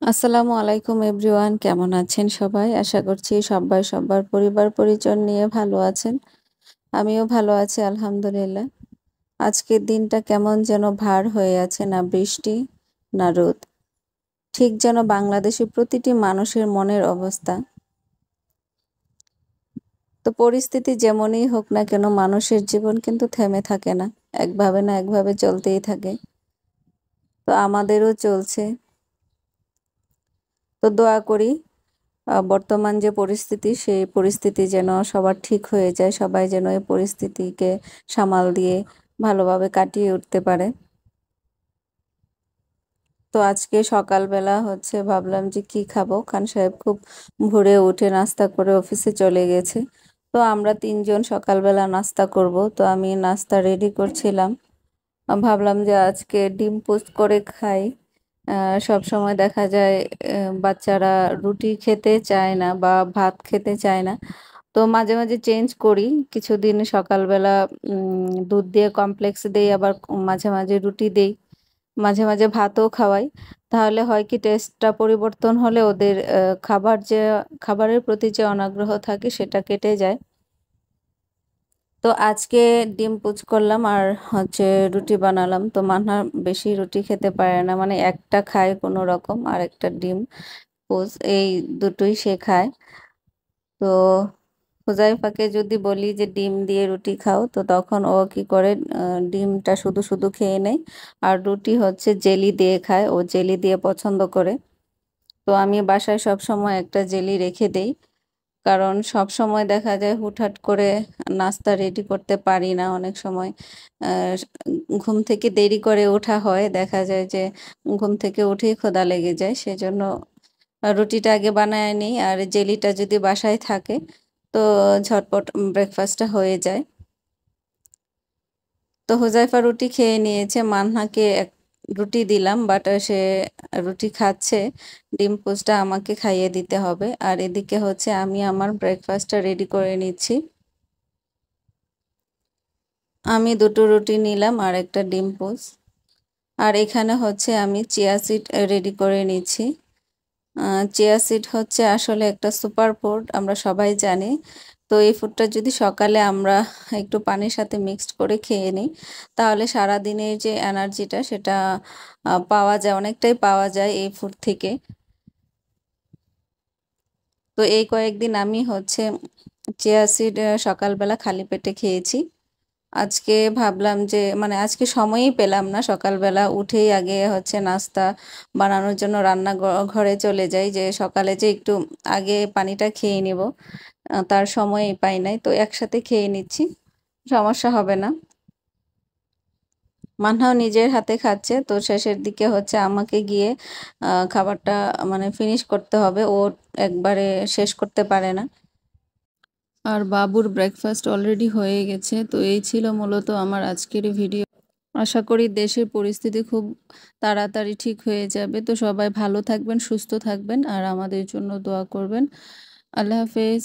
আসসালামু আলাইকুম এভরিওয়ান, কেমন আছেন সবাই? আশা করছি সবাই সবার পরিবার পরিজন নিয়ে ভালো আছেন। আমিও ভালো আছি আলহামদুলিল্লাহ। আজকের দিনটা কেমন যেন ভার হয়ে আছে, না বৃষ্টি না রোদ। ঠিক যেন বাংলাদেশের প্রতিটি মানুষের মনের অবস্থা। তো পরিস্থিতি যেমনই হোক না কেন, মানুষের জীবন কিন্তু থেমে থাকে না, একভাবে না একভাবে চলতেই থাকে। তো আমাদেরও চলছে। তো দোয়া করি বর্তমান যে পরিস্থিতি, সেই পরিস্থিতি যেন সবার ঠিক হয়ে যায়, সবাই যেন এই পরিস্থিতিকে সামাল দিয়ে ভালোভাবে কাটিয়ে উঠতে পারে। তো আজকে সকালবেলা ভাবলাম যে কি খাবো। খান সাহেব খুব ভোরে উঠে নাস্তা করে অফিসে চলে গেছে। তো আমরা তিনজন সকালবেলা নাস্তা করব, তো আমি নাস্তা রেডি করছিলাম। ভাবলাম যে আজকে ডিম পোস্ট করে খাই। সব সময় দেখা যায় বাচ্চারা রুটি খেতে চায় না বা ভাত খেতে চায় না। তো মাঝে মাঝে চেঞ্জ করি। কিছুদিন সকালবেলা দুধ দিয়ে কমপ্লেক্স দেই, আবার মাঝে মাঝে রুটি দেই, মাঝে মাঝে ভাতও খাওয়াই। তাহলে হয় কি, টেস্টটা পরিবর্তন হলে ওদের খাবারের প্রতি যে অনাগ্রহ থাকে সেটা কেটে যায়। তো আজকে ডিম পোচ করলাম আর রুটি বানালাম। তো মান্না বেশি রুটি খেতে পারে না, মানে একটা খায় কোনো রকম, আর একটা ডিম পোচ, এই দুটোই সে খায়। তো হুজাইফাকে যদি বলি যে ডিম দিয়ে রুটি খাও, তো তখন ও কি করে, ডিমটা শুধু শুধু খেয়ে নেয়, আর রুটি জেলি দিয়ে খায়, ও জেলি দিয়ে পছন্দ করে। তো আমি বাসায় সব সময় একটা জেলি রেখে দেই, কারণ সব সময় দেখা যায় হুটহাট করে নাস্তা রেডি করতে পারি না। অনেক সময় আহ, ঘুম থেকে দেরি করে ওঠা হয়, দেখা যায় যে ঘুম থেকে উঠেই ক্ষুধা লেগে যায়, সেজন্য রুটিটা আগে বানায় নিই। আর জেলিটা যদি বাসায় থাকে তো ঝটপট ব্রেকফাস্টটা হয়ে যায়। তো হুজাইফা রুটি খেয়ে নিয়েছে, মানহাকে এক রুটি দিলাম, বাট সে রুটি খাচ্ছে। ডিম পোচটা আমাকে খাইয়ে দিতে হবে। আর এদিকে আমি আমার ব্রেকফাস্টটা রেডি করে নিচ্ছি। আমি দুটো রুটি নিলাম আর একটা ডিম পোচ। আর এখানে আমি চিয়া সিড রেডি করে নিচ্ছি। চিয়া সিড আসলে একটা সুপার ফুড, আমরা সবাই জানি। তো এই ফুডটা যদি সকালে আমরা একটু পানির সাথে মিক্সড করে খেয়ে নিই, তাহলে সারা দিনের যে এনার্জিটা সেটা পাওয়া যায়, অনেকটাই পাওয়া যায় এই ফুড থেকে। তো এই কয়েকদিন আমি চিয়া সিড সকালবেলা খালি পেটে খেয়েছি। আজকে ভাবলাম যে, মানে আজকে সময়ই পেলাম না, সকালবেলা উঠেই আগে নাস্তা বানানোর জন্য রান্না ঘরে চলে যাই, যে সকালে যে একটু আগে পানিটা খেয়ে নিব, তার সময়ই পাই নাই। তো একসাথে খেয়ে নিচ্ছি, সমস্যা হবে না। মানহাও নিজের হাতে খাচ্ছে, তো শেষের দিকে আমাকে গিয়ে খাবারটা মানে ফিনিশ করতে হবে, ও একবারে শেষ করতে পারে না। আর বাবুর ব্রেকফাস্ট অলরেডি হয়ে গেছে। তো এই ছিল মূলত আমার আজকের ভিডিও। আশা করি দেশের পরিস্থিতি খুব তাড়াতাড়ি ঠিক হয়ে যাবে। তো সবাই ভালো থাকবেন, সুস্থ থাকবেন, আর আমাদের জন্য দোয়া করবেন। আল্লাহ হাফেজ।